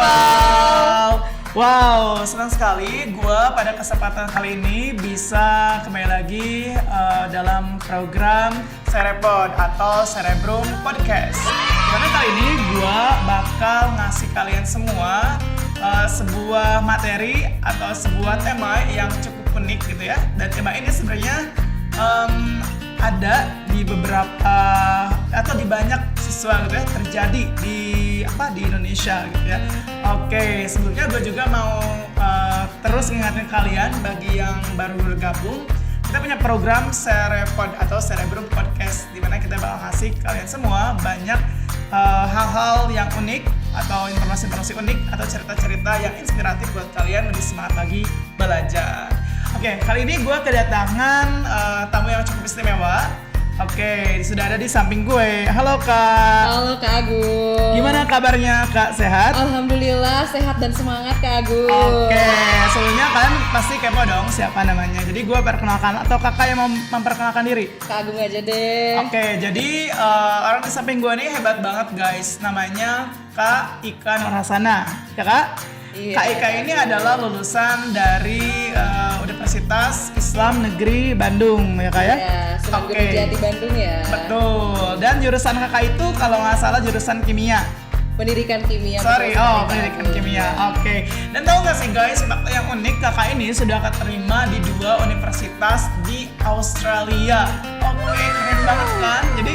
people. Wow, senang sekali gue pada kesempatan kali ini bisa kembali lagi dalam program Serepod atau Cerebrum Podcast. Karena kali ini gue bakal ngasih kalian semua sebuah materi atau sebuah tema yang cukup unik gitu ya. Dan tema ini sebenarnya ada di beberapa atau di banyak siswa gitu ya, terjadi di Indonesia gitu ya. Oke, sebelumnya gue juga mau terus ngingetin kalian bagi yang baru bergabung, kita punya program Serepod atau Cerebrum Podcast di mana kita bakal ngasih kalian semua banyak hal-hal yang unik atau informasi-informasi unik atau cerita-cerita yang inspiratif buat kalian lebih semangat lagi belajar. Oke, kali ini gue kedatangan tamu yang cukup istimewa. Oke, sudah ada di samping gue. Halo Kak. Halo Kak Agung. Gimana kabarnya Kak? Sehat? Alhamdulillah sehat dan semangat Kak Agung. Oke, sebelumnya kalian pasti kepo dong siapa namanya. Jadi gue perkenalkan atau kakak yang mau memperkenalkan diri? Kak Agung aja deh. Oke, jadi orang di samping gue nih hebat banget guys. Namanya Kak Ika Nurhasana. Ya Kak? Iya. Kak Ika ini adalah lulusan dari Universitas Islam Negeri Bandung, ya Kak ya? Iya, Sunan Gunung Jati Bandung ya. Betul. Dan jurusan kakak itu kalau nggak salah jurusan kimia. Pendidikan kimia. Pendidikan kimia. Oke. Dan tahu nggak sih guys, fakta yang unik, kakak ini sudah keterima di 2 universitas di Australia. Oke, keren banget kan? Jadi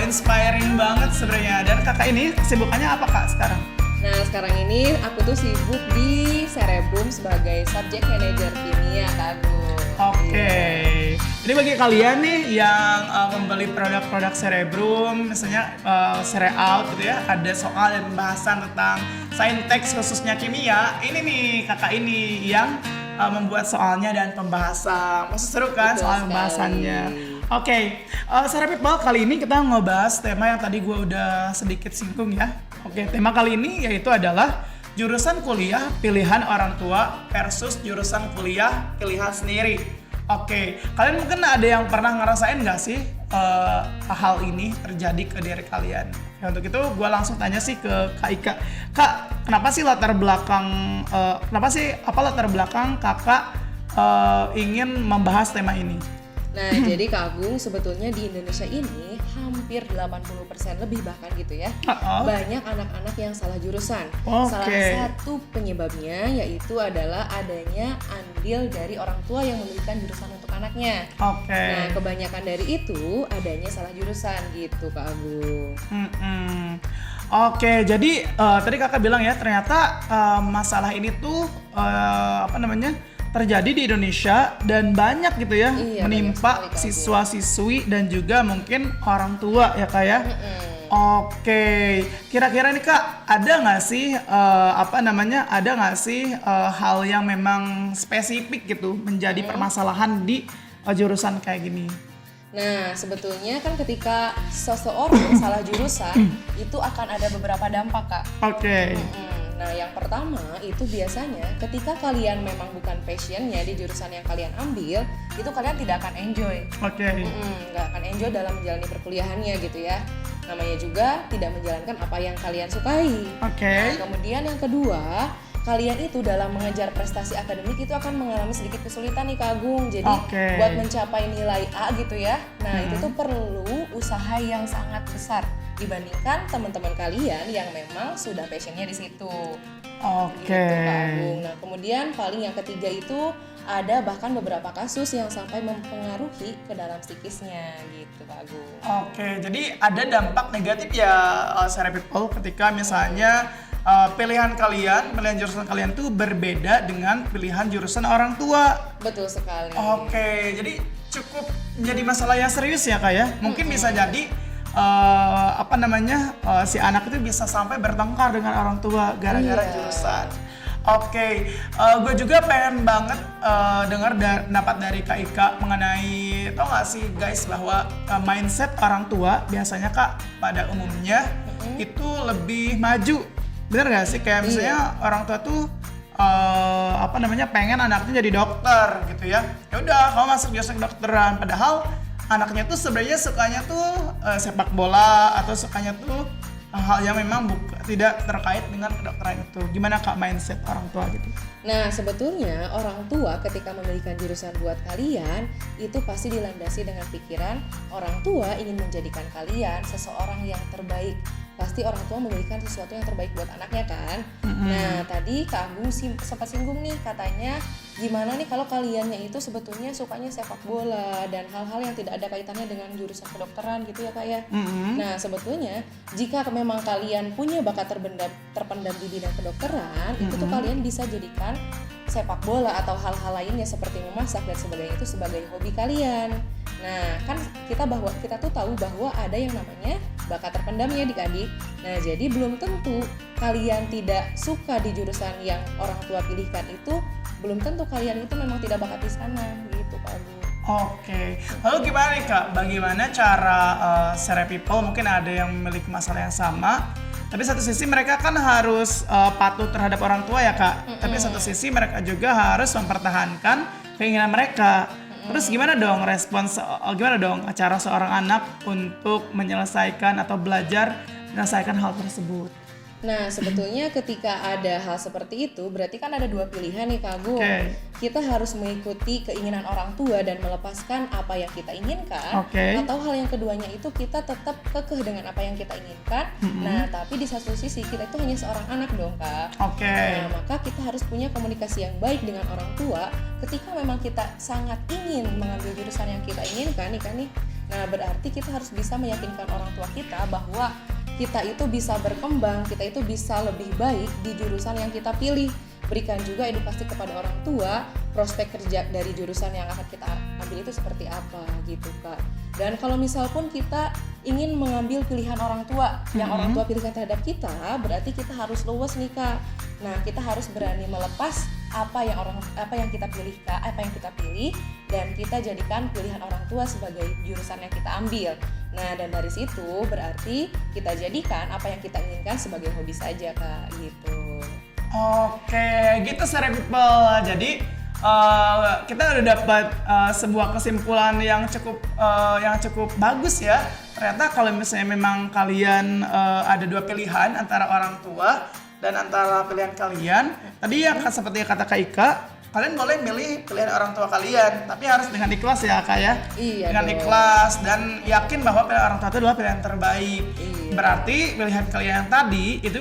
inspiring banget sebenarnya. Dan kakak ini kesibukannya apa Kak sekarang? Nah sekarang ini aku tuh sibuk di Cerebrum sebagai subject manager kimia Kak Agung. Oke. Jadi bagi kalian nih yang membeli produk-produk Cerebrum, misalnya Cereout gitu ya, ada soal dan pembahasan tentang saintek khususnya kimia, ini nih kakak ini yang membuat soalnya dan pembahasan. Maksud seru kan? Betul soal sekali. pembahasannya. Oke, People, kali ini kita ngebahas tema yang tadi gue udah sedikit singgung ya. Oke, tema kali ini yaitu adalah jurusan kuliah pilihan orang tua versus jurusan kuliah pilihan sendiri. Oke, kalian mungkin ada yang pernah ngerasain nggak sih hal ini terjadi ke diri kalian? Ya, untuk itu gue langsung tanya sih ke Kak Ika. Kak, apa latar belakang kakak ingin membahas tema ini? Nah jadi Kak Agung sebetulnya di Indonesia ini hampir 80% lebih bahkan gitu ya. Banyak anak-anak yang salah jurusan. Salah satu penyebabnya yaitu adalah adanya andil dari orang tua yang memilihkan jurusan untuk anaknya. Nah kebanyakan dari itu adanya salah jurusan gitu Kak Agung. Oke, jadi tadi kakak bilang ya ternyata masalah ini tuh terjadi di Indonesia dan banyak gitu ya, menimpa siswa-siswi dan juga mungkin orang tua ya Kak ya. Oke, kira-kira nih Kak, ada nggak sih hal yang memang spesifik gitu menjadi permasalahan di jurusan kayak gini? Nah, sebetulnya kan ketika seseorang salah jurusan itu akan ada beberapa dampak Kak. Oke. Nah, yang pertama itu biasanya ketika kalian memang bukan passionnya di jurusan yang kalian ambil, itu kalian tidak akan enjoy. Nggak akan enjoy dalam menjalani perkuliahannya gitu ya. Namanya juga tidak menjalankan apa yang kalian sukai. Nah, kemudian yang kedua, kalian itu dalam mengejar prestasi akademik itu akan mengalami sedikit kesulitan nih Kak Agung. Jadi buat mencapai nilai A gitu ya. Nah, itu tuh perlu usaha yang sangat besar dibandingkan teman-teman kalian yang memang sudah passionnya di situ. Gitu, Kak Agung. Nah, kemudian paling yang ketiga itu ada bahkan beberapa kasus yang sampai mempengaruhi ke dalam psikisnya gitu Kak Agung. Oke, jadi ada dampak negatif ya People ketika misalnya pilihan jurusan kalian tuh berbeda dengan pilihan jurusan orang tua. Betul sekali. Oke, jadi cukup menjadi masalah yang serius ya Kak ya. Mungkin bisa jadi si anak itu bisa sampai bertengkar dengan orang tua gara-gara jurusan. Oke, gue juga pengen banget dengar pendapat dari Kak Ika mengenai, tau gak sih guys bahwa mindset orang tua biasanya Kak pada umumnya itu lebih maju. Bener gak sih? Kayak misalnya orang tua tuh pengen anaknya jadi dokter gitu ya. Ya udah, kamu masuk jurusan kedokteran, padahal anaknya tuh sebenarnya sukanya tuh sepak bola atau sukanya tuh hal yang memang tidak terkait dengan kedokteran itu. Gimana Kak mindset orang tua gitu? Nah, sebetulnya orang tua ketika memilihkan jurusan buat kalian itu pasti dilandasi dengan pikiran orang tua ingin menjadikan kalian seseorang yang terbaik. Pasti orang tua memilihkan sesuatu yang terbaik buat anaknya kan. Nah, tadi Kak Agung sempat singgung nih, katanya gimana nih kalau kaliannya itu sebetulnya sukanya sepak bola dan hal-hal yang tidak ada kaitannya dengan jurusan kedokteran gitu ya Kak ya. Nah, sebetulnya jika memang kalian punya bakat terpendam di bidang kedokteran, itu tuh kalian bisa jadikan sepak bola atau hal-hal lainnya seperti memasak dan sebagainya itu sebagai hobi kalian. Nah, kan kita tuh tahu bahwa ada yang namanya bakat terpendam ya adik-adik. Nah, jadi belum tentu kalian tidak suka di jurusan yang orang tua pilihkan itu, belum tentu kalian itu memang tidak bakat di sana gitu Kak Agung. Oke, lalu gimana nih Kak? Bagaimana cara Sere People, mungkin ada yang memiliki masalah yang sama, tapi satu sisi mereka kan harus patuh terhadap orang tua ya Kak. Tapi satu sisi mereka juga harus mempertahankan keinginan mereka. Terus gimana dong gimana dong cara seorang anak untuk menyelesaikan atau belajar menyelesaikan hal tersebut? Nah, sebetulnya ketika ada hal seperti itu, berarti kan ada dua pilihan nih Kak Agung. Kita harus mengikuti keinginan orang tua dan melepaskan apa yang kita inginkan, atau hal yang keduanya itu kita tetap kekeh dengan apa yang kita inginkan. Nah, tapi di satu sisi kita itu hanya seorang anak dong Kak. Nah, maka kita harus punya komunikasi yang baik dengan orang tua ketika memang kita sangat ingin mengambil jurusan yang kita inginkan nih. Nah, berarti kita harus bisa meyakinkan orang tua kita bahwa kita itu bisa berkembang, kita itu bisa lebih baik di jurusan yang kita pilih. Berikan juga edukasi kepada orang tua, prospek kerja dari jurusan yang akan kita ambil itu seperti apa gitu Kak. Dan kalau misal pun kita ingin mengambil pilihan orang tua, yang orang tua pilihkan terhadap kita, berarti kita harus luwes nih Kak. Nah, kita harus berani melepas apa yang kita pilih Kak, apa yang kita pilih, dan kita jadikan pilihan orang tua sebagai jurusan yang kita ambil. Nah, dan dari situ berarti kita jadikan apa yang kita inginkan sebagai hobi saja Kak, gitu. Oke, gitu Sere People. Jadi kita udah dapat sebuah kesimpulan yang cukup bagus ya. Ternyata kalau misalnya memang kalian ada dua pilihan antara orang tua dan antara pilihan kalian, tadi ya seperti kata Kak Ika, kalian boleh milih pilihan orang tua kalian, tapi harus dengan ikhlas ya Kak ya. Iya dengan dong. ikhlas dan yakin bahwa pilihan orang tua itu adalah pilihan terbaik. Berarti pilihan kalian yang tadi itu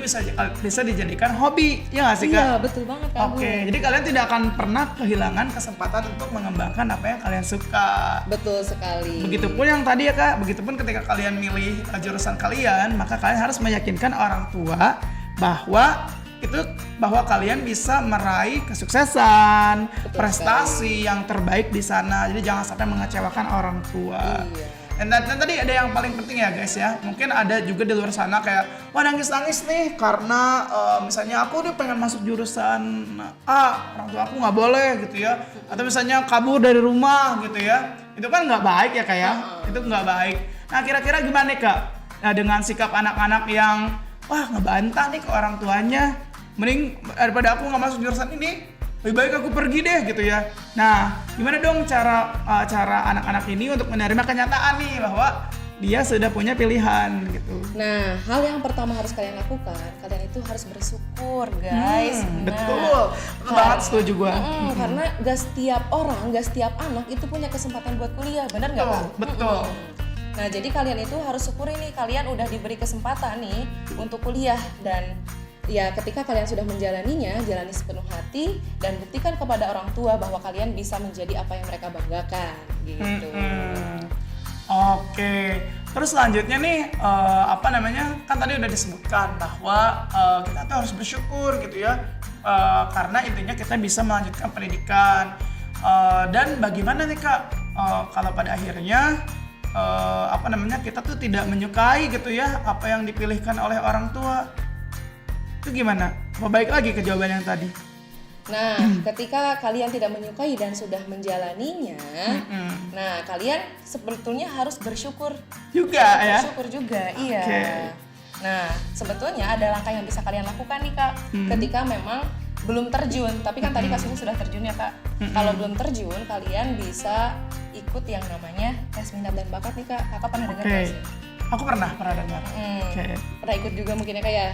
bisa dijadikan hobi, ya nggak sih Kak? Iya, betul banget Kak. Oke, jadi kalian tidak akan pernah kehilangan kesempatan untuk mengembangkan apa yang kalian suka. Betul sekali. Begitupun yang tadi ya Kak, begitupun ketika kalian milih jurusan kalian, maka kalian harus meyakinkan orang tua bahwa kalian bisa meraih kesuksesan, prestasi yang terbaik di sana. Jadi jangan sampai mengecewakan orang tua. Dan tadi ada yang paling penting ya guys ya, mungkin ada juga di luar sana kayak, wah nangis-nangis nih karena misalnya aku udah pengen masuk jurusan A, orang tua aku nggak boleh gitu ya, atau misalnya kabur dari rumah gitu ya, itu kan nggak baik ya Kak ya, itu nggak baik. Nah kira-kira gimana nih Kak, nah, dengan sikap anak-anak yang wah ngebantah nih ke orang tuanya, mending daripada aku nggak masuk jurusan ini, lebih baik aku pergi deh gitu ya. Nah, gimana dong cara anak-anak ini untuk menerima kenyataan nih bahwa dia sudah punya pilihan gitu. Nah, hal yang pertama harus kalian lakukan, kalian itu harus bersyukur guys. Betul banget, setuju gua. Karena gak setiap orang, gak setiap anak itu punya kesempatan buat kuliah, benar gak Kak? Betul. Nah, jadi kalian itu harus syukuri nih, kalian udah diberi kesempatan nih untuk kuliah. Dan ya ketika kalian sudah menjalaninya, jalani sepenuh hati dan buktikan kepada orang tua bahwa kalian bisa menjadi apa yang mereka banggakan gitu. Oke, terus selanjutnya nih kan tadi udah disebutkan bahwa kita tuh harus bersyukur gitu ya, karena intinya kita bisa melanjutkan pendidikan. Dan bagaimana nih Kak, kalau pada akhirnya kita tuh tidak menyukai gitu ya apa yang dipilihkan oleh orang tua, itu gimana? Apa baik lagi ke jawaban yang tadi? Nah, ketika kalian tidak menyukai dan sudah menjalaninya, nah kalian sebetulnya harus bersyukur juga ya? Bersyukur juga, iya. Nah, sebetulnya ada langkah yang bisa kalian lakukan nih Kak, ketika memang belum terjun, tapi kan tadi kasusnya sudah terjun ya Kak. Kalau belum terjun, kalian bisa ikut yang namanya tes minat dan bakat nih Kak. Kakak pernah dengar nggak sih? Aku pernah dengar. Oke. Pernah ikut juga mungkin ya Kak ya.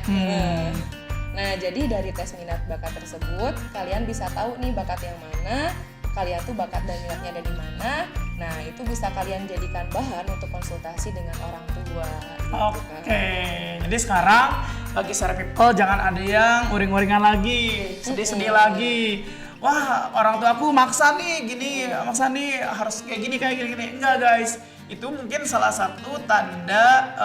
Nah, jadi dari tes minat bakat tersebut, kalian bisa tahu nih bakat yang mana, kalian tuh bakat dan minatnya ada di mana. Nah, itu bisa kalian jadikan bahan untuk konsultasi dengan orang tua. Oke. Jadi sekarang bagi Sera People jangan ada yang uring-uringan lagi, sedih-sedih lagi. Wah, orang tua aku maksa nih gini, maksa nih harus kayak gini. Enggak guys, itu mungkin salah satu tanda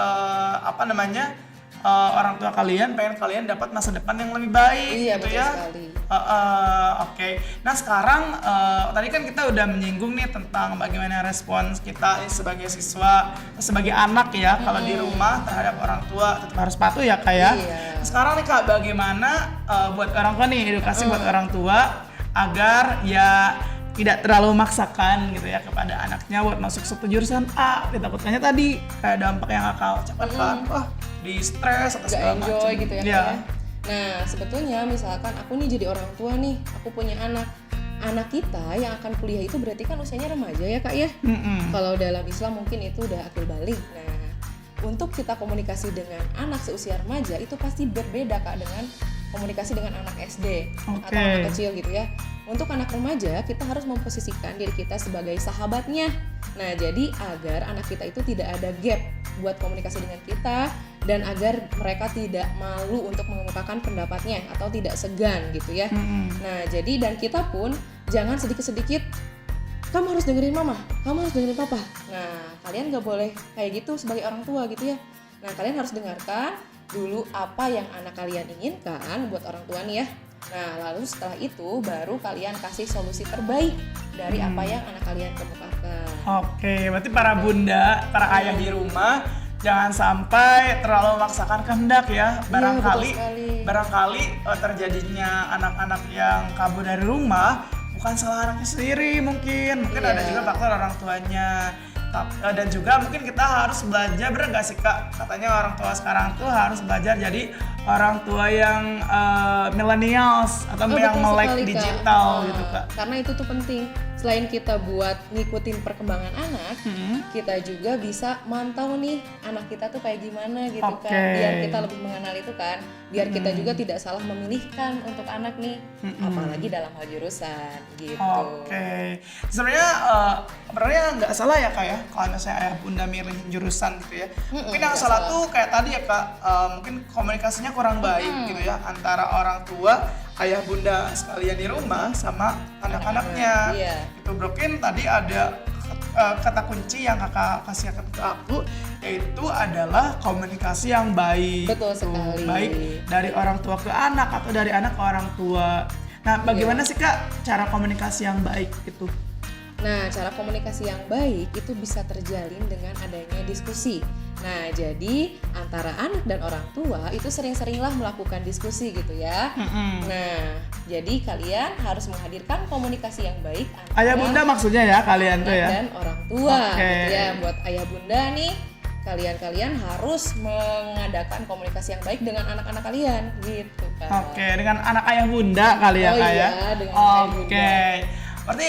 orang tua kalian pengen kalian dapat masa depan yang lebih baik. Iya, gitu betul ya. sekali. Oke. Nah sekarang tadi kan kita udah menyinggung nih tentang bagaimana respons kita sebagai siswa, sebagai anak ya kalau di rumah terhadap orang tua tetap harus patuh ya Kak ya. Iya. Sekarang nih Kak, bagaimana buat orang tua nih, edukasi buat orang tua agar ya tidak terlalu memaksakan gitu ya kepada anaknya buat masuk satu jurusan A, ditakutkannya tadi kayak dampak yang Kakak ucapkan kan, wah di stres atau segala macam. Enjoy gitu ya Kak Iya. ya. Nah, sebetulnya misalkan aku nih jadi orang tua nih, aku punya anak kita yang akan kuliah itu berarti kan usianya remaja ya Kak ya. Kalau dalam Islam mungkin itu udah akil balik. Nah, untuk kita komunikasi dengan anak seusia remaja itu pasti berbeda Kak dengan komunikasi dengan anak SD atau anak kecil gitu ya. Untuk anak remaja kita harus memposisikan diri kita sebagai sahabatnya. Nah, jadi agar anak kita itu tidak ada gap buat komunikasi dengan kita dan agar mereka tidak malu untuk mengemukakan pendapatnya atau tidak segan gitu ya. Nah, jadi dan kita pun jangan sedikit-sedikit kamu harus dengerin mama, kamu harus dengerin papa. Nah, kalian gak boleh kayak gitu sebagai orang tua gitu ya. Nah, kalian harus dengarkan dulu apa yang anak kalian inginkan buat orang tua nih ya. Nah, lalu setelah itu baru kalian kasih solusi terbaik dari apa yang anak kalian kemukakan. Oke, berarti para bunda, para ayah di rumah jangan sampai terlalu memaksakan kehendak ya. Barangkali terjadinya anak-anak yang kabur dari rumah bukan salah anaknya sendiri mungkin ada juga faktor orang tuanya. Dan juga mungkin kita harus belajar, bener gak sih Kak? Katanya orang tua sekarang tuh harus belajar jadi orang tua yang millennials atau yang melek digital gitu Kak. Karena itu tuh penting. Selain kita buat ngikutin perkembangan anak, kita juga bisa mantau nih anak kita tuh kayak gimana gitu kan. Biar kita lebih mengenal itu kan. Biar kita juga tidak salah memilihkan untuk anak nih. Apalagi dalam hal jurusan gitu. Sebenarnya nggak salah ya Kak ya kalau misalnya ayah bunda milih jurusan gitu ya. Mungkin yang salah tuh kayak tadi ya Kak, mungkin komunikasinya kurang baik gitu ya antara orang tua, ayah bunda sekalian di rumah sama anak-anaknya. Itu mungkin tadi ada kata kunci yang Kakak kasih ke aku, yaitu adalah komunikasi yang baik. Betul sekali. Baik dari orang tua ke anak atau dari anak ke orang tua. Nah, bagaimana sih Kak cara komunikasi yang baik itu? Nah, cara komunikasi yang baik itu bisa terjalin dengan adanya diskusi. Nah, jadi antara anak dan orang tua itu sering-seringlah melakukan diskusi gitu ya. Nah, jadi kalian harus menghadirkan komunikasi yang baik antara ayah bunda maksudnya ya kalian tuh ya. Dan orang tua gitu ya. Buat ayah bunda nih, kalian harus mengadakan komunikasi yang baik dengan anak-anak kalian gitu kan. Dengan anak ayah bunda kali ya Kak ya. Dengan ayah bunda. Berarti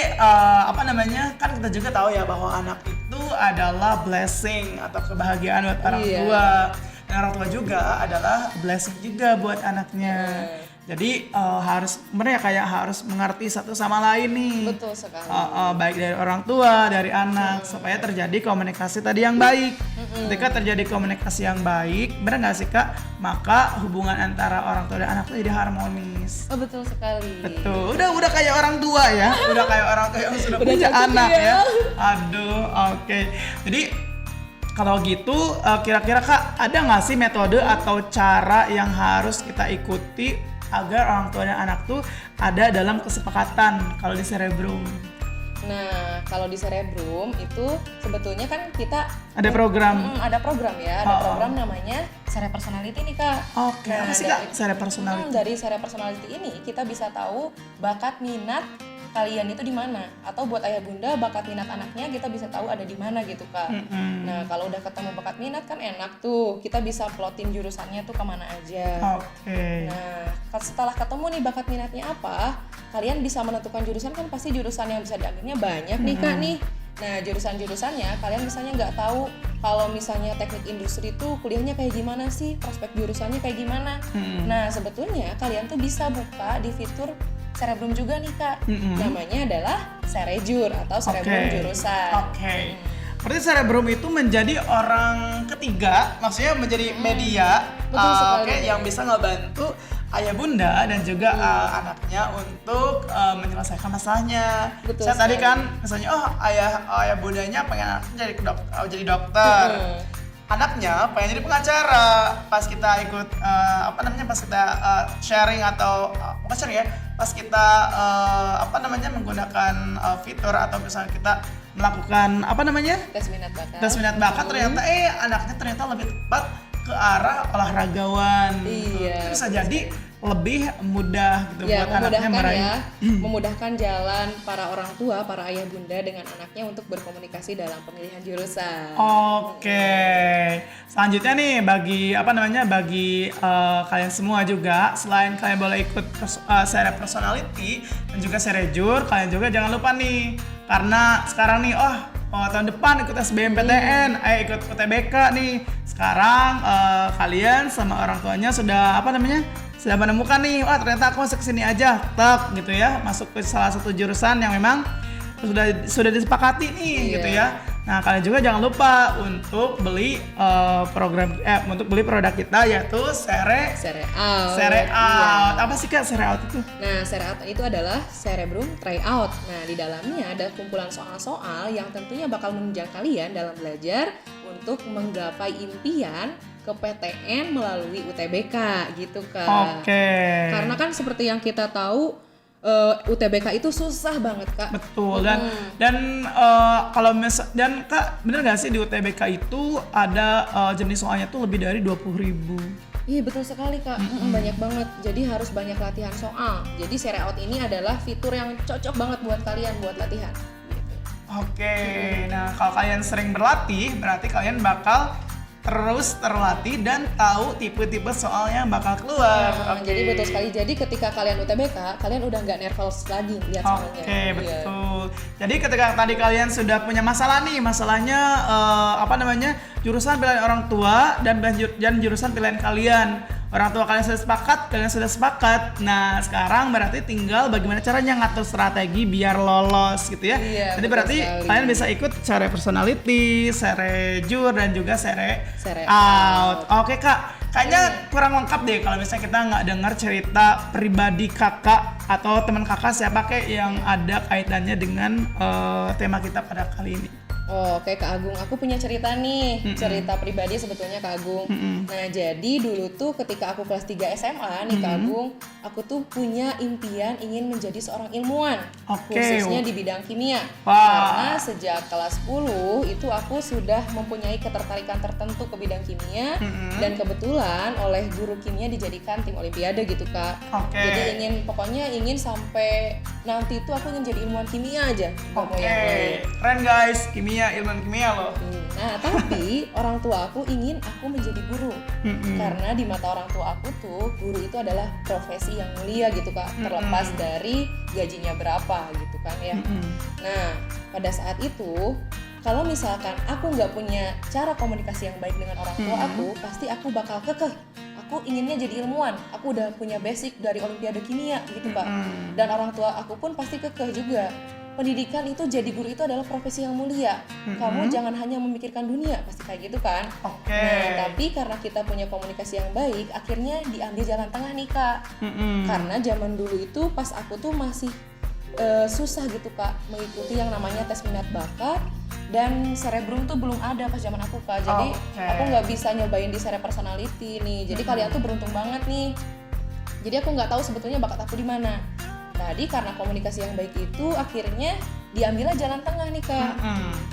kan kita juga tahu ya bahwa anak itu adalah blessing atau kebahagiaan buat orang tua. Dan orang tua juga adalah blessing juga buat anaknya. Jadi harus mengerti satu sama lain nih. Betul sekali. Baik dari orang tua, dari anak, supaya terjadi komunikasi tadi yang baik. Ketika terjadi komunikasi yang baik, benar nggak sih Kak? Maka hubungan antara orang tua dan anak itu jadi harmonis. Oh, betul sekali. Betul. Udah kayak orang tua ya. Udah kayak orang tua yang sudah punya anak ya. Aduh, oke. Jadi kalau gitu kira-kira Kak ada nggak sih metode atau cara yang harus kita ikuti agar orang tua dan anak tuh ada dalam kesepakatan kalau di Cerebrum? Nah, kalau di Cerebrum itu sebetulnya kan kita ada program. Ada program ya, ada program namanya Cere Personality nih Kak. Apa sih Kak Cere Personality? Dari Cere Personality ini kita bisa tahu bakat minat kalian itu di mana, atau buat ayah bunda bakat minat anaknya kita bisa tahu ada di mana gitu Kak. Nah, kalau udah ketemu bakat minat kan enak tuh, kita bisa plotin jurusannya tuh kemana aja. Nah, setelah ketemu nih bakat minatnya apa, kalian bisa menentukan jurusan kan pasti jurusan yang bisa diambilnya banyak nih Kak nih. Nah, jurusan-jurusannya kalian misalnya nggak tahu kalau misalnya teknik industri itu kuliahnya kayak gimana sih, prospek jurusannya kayak gimana. Nah, sebetulnya kalian tuh bisa buka di fitur Cerebrum juga nih Kak. Namanya adalah Cerejur atau Cerebrum jurusan. Berarti Cerebrum itu menjadi orang ketiga, maksudnya menjadi media yang bisa ngebantu ayah bunda dan juga anaknya untuk menyelesaikan masalahnya. Saya tadi kan misalnya ayah bundanya pengen anaknya jadi dokter. Anaknya pengen jadi pengacara. Pas kita ikut pas kita sharing atau bukan sharing ya, pas kita menggunakan fitur atau misalnya kita melakukan tes minat bakat ternyata anaknya lebih tepat ke arah olahragawan. Itu bisa jadi lebih mudah gitu buat anaknya meraih. Memudahkan jalan para orang tua, para ayah bunda dengan anaknya untuk berkomunikasi dalam pemilihan jurusan. Selanjutnya nih bagi kalian semua juga, selain kalian boleh ikut seri personality dan juga Cerejur, kalian juga jangan lupa nih, karena sekarang nih tahun depan ikut SBMPTN, ikut UTBK nih. Sekarang kalian sama orang tuanya sudah sudah menemukan nih, ternyata aku masuk kesini aja, gitu ya, masuk ke salah satu jurusan yang memang sudah disepakati nih, gitu ya. Nah, kalian juga jangan lupa untuk beli produk kita, yaitu Cereout. Apa sih Kak Cereout itu? Nah, Cereout itu adalah Cerebrum Tryout. Nah, di dalamnya ada kumpulan soal-soal yang tentunya bakal menunjang kalian dalam belajar untuk menggapai impian ke PTN melalui UTBK gitu Kak. Karena kan seperti yang kita tahu, UTBK itu susah banget Kak. Betul. Dan Kak, bener nggak sih di UTBK itu ada jenis soalnya tuh lebih dari 20.000? Iya betul sekali Kak, banyak banget. Jadi harus banyak latihan soal. Jadi Cereout ini adalah fitur yang cocok banget buat kalian buat latihan. Nah kalau kalian sering berlatih, berarti kalian bakal terus terlatih dan tahu tipe-tipe soal yang bakal keluar. Jadi betul sekali. Jadi ketika kalian UTBK, kalian udah nggak nervous lagi lihat soalnya. Betul. Jadi ketika tadi kalian sudah punya masalah nih, masalahnya jurusan pilihan orang tua dan jurusan pilihan kalian. Orang tua kalian sudah sepakat. Nah, sekarang berarti tinggal bagaimana caranya ngatur strategi biar lolos gitu ya. Jadi berarti kalian bisa ikut Cere Personality, Cerejur dan juga Cereout. Oke Kak, kayaknya kurang lengkap deh kalau misalnya kita nggak dengar cerita pribadi kakak atau teman kakak siapa kayak yang ada kaitannya dengan tema kita pada kali ini. Oke Kak Agung, aku punya cerita nih, cerita pribadi sebetulnya Kak Agung. Nah jadi dulu tuh ketika aku kelas 3 SMA nih Kak Agung, aku tuh punya impian ingin menjadi seorang ilmuwan, khususnya di bidang kimia. Karena sejak kelas 10 itu aku sudah mempunyai ketertarikan tertentu ke bidang kimia, dan kebetulan oleh guru kimia dijadikan tim olimpiade gitu Kak. Jadi ingin sampai nanti tuh aku ingin jadi ilmuwan kimia aja. Keren guys, ilmuwan kimia loh. Nah tapi orang tua aku ingin aku menjadi guru, karena di mata orang tua aku tuh guru itu adalah profesi yang mulia gitu Kak, terlepas dari gajinya berapa gitu kan ya. Nah pada saat itu kalau misalkan aku nggak punya cara komunikasi yang baik dengan orang tua aku, pasti aku bakal kekeh. Aku inginnya jadi ilmuwan, aku udah punya basic dari olimpiade kimia gitu Kak. Dan orang tua aku pun pasti kekeh juga. Pendidikan itu, jadi guru itu adalah profesi yang mulia. Kamu jangan hanya memikirkan dunia, pasti kayak gitu kan. Nah tapi karena kita punya komunikasi yang baik, akhirnya diambil jalan tengah nih Kak. Karena zaman dulu itu pas aku tuh masih susah gitu Kak mengikuti yang namanya tes minat bakat, dan Cerebrum tuh belum ada pas zaman aku Kak. Jadi aku nggak bisa nyobain di Cere Personality nih. Jadi kalian tuh beruntung banget nih. Jadi aku nggak tahu sebetulnya bakat aku di mana. Tadi karena komunikasi yang baik itu akhirnya diambillah jalan tengah nih Kak.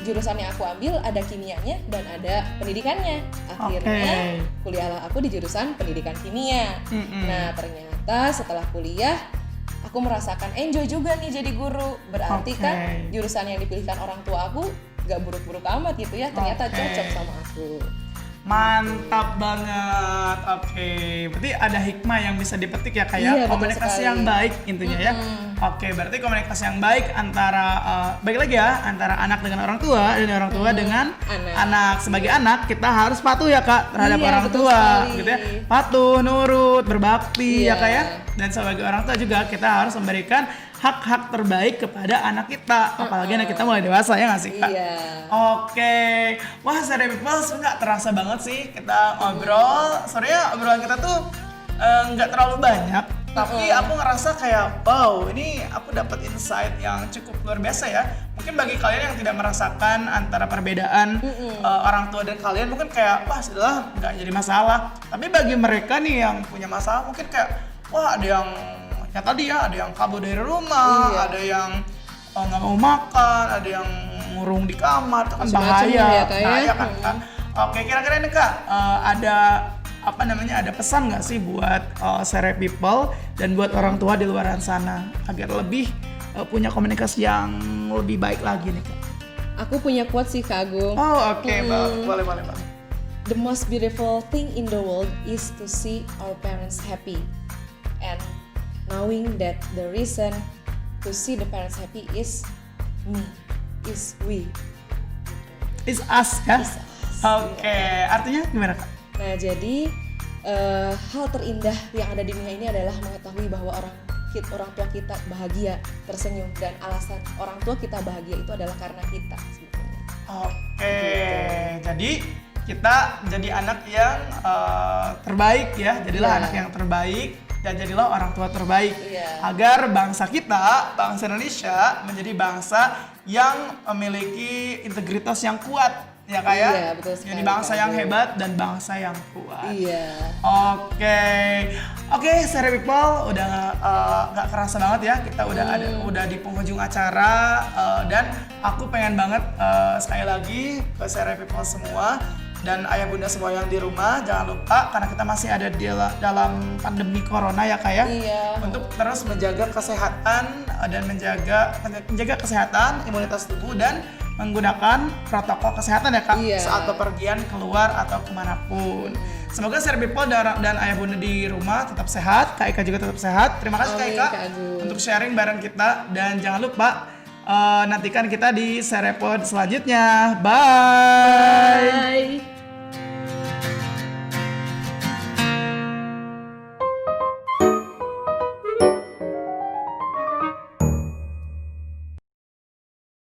Jurusan yang aku ambil ada kimianya dan ada pendidikannya. Akhirnya kuliahlah aku di jurusan pendidikan kimia. Nah ternyata setelah kuliah aku merasakan enjoy juga nih jadi guru. Berarti kan jurusan yang dipilihkan orang tua aku gak buruk-buruk amat gitu ya. Ternyata cocok sama aku. Mantap banget. Berarti ada hikmah yang bisa dipetik ya kayak komunikasi yang baik intinya ya. Oke, berarti komunikasi yang baik antara baik lagi ya, antara anak dengan orang tua dan orang tua dengan anak. Sebagai anak kita harus patuh ya Kak terhadap orang tua, gitu ya. Patuh, nurut, berbakti ya Kak ya. Dan sebagai orang tua juga kita harus memberikan hak-hak terbaik kepada anak kita, apalagi anak kita mulai dewasa ya nggak sih Kak? Iya. Oke, wah Sere People nggak terasa banget sih kita ngobrol. Sebenarnya obrolan kita tuh nggak terlalu banyak, tapi aku ngerasa kayak wow, ini aku dapat insight yang cukup luar biasa ya. Mungkin bagi kalian yang tidak merasakan antara perbedaan orang tua dan kalian mungkin kayak wah sudahlah nggak jadi masalah. Tapi bagi mereka nih yang punya masalah mungkin kayak wah ada yang ya tadi ya, ada yang kabur dari rumah, ada yang nggak mau makan, ada yang ngurung di kamar, itu kan bahaya, bahaya kan Kak. Oke, kira-kira ini Kak ada ada pesan nggak sih buat Sere People dan buat orang tua di luar sana agar lebih punya komunikasi yang lebih baik lagi nih Kak? Aku punya quote sih Kak Agung. Oh oke, boleh Bang. The most beautiful thing in the world is to see our parents happy, and knowing that the reason to see the parents happy is me, is we. Is us ya? Is us. Oke, artinya gimana Kak? Nah jadi hal terindah yang ada di dunia ini adalah mengetahui bahwa orang tua kita bahagia, tersenyum, dan alasan orang tua kita bahagia itu adalah karena kita sebetulnya. Oke, jadi kita jadi anak yang terbaik ya, jadilah anak yang terbaik dan jadilah orang tua terbaik agar bangsa kita, bangsa Indonesia menjadi bangsa yang memiliki integritas yang kuat. Ya Kak ya? Iya, betul sekali. Jadi bangsa yang hebat dan bangsa yang kuat. Iya. Oke, Sere People udah nggak kerasa banget ya kita udah di penghujung acara dan aku pengen banget sekali lagi ke Sere People semua dan ayah bunda semua yang di rumah jangan lupa karena kita masih ada di dalam pandemi corona ya Kak ya. Iya. Untuk terus menjaga kesehatan dan menjaga kesehatan imunitas tubuh dan menggunakan protokol kesehatan ya Kak saat bepergian keluar atau kemanapun. Semoga Sere People dan ayah bunda di rumah tetap sehat, Kak Ika juga tetap sehat. Terima kasih Kak Ika untuk sharing bareng kita dan jangan lupa nantikan kita di Serepod selanjutnya. Bye.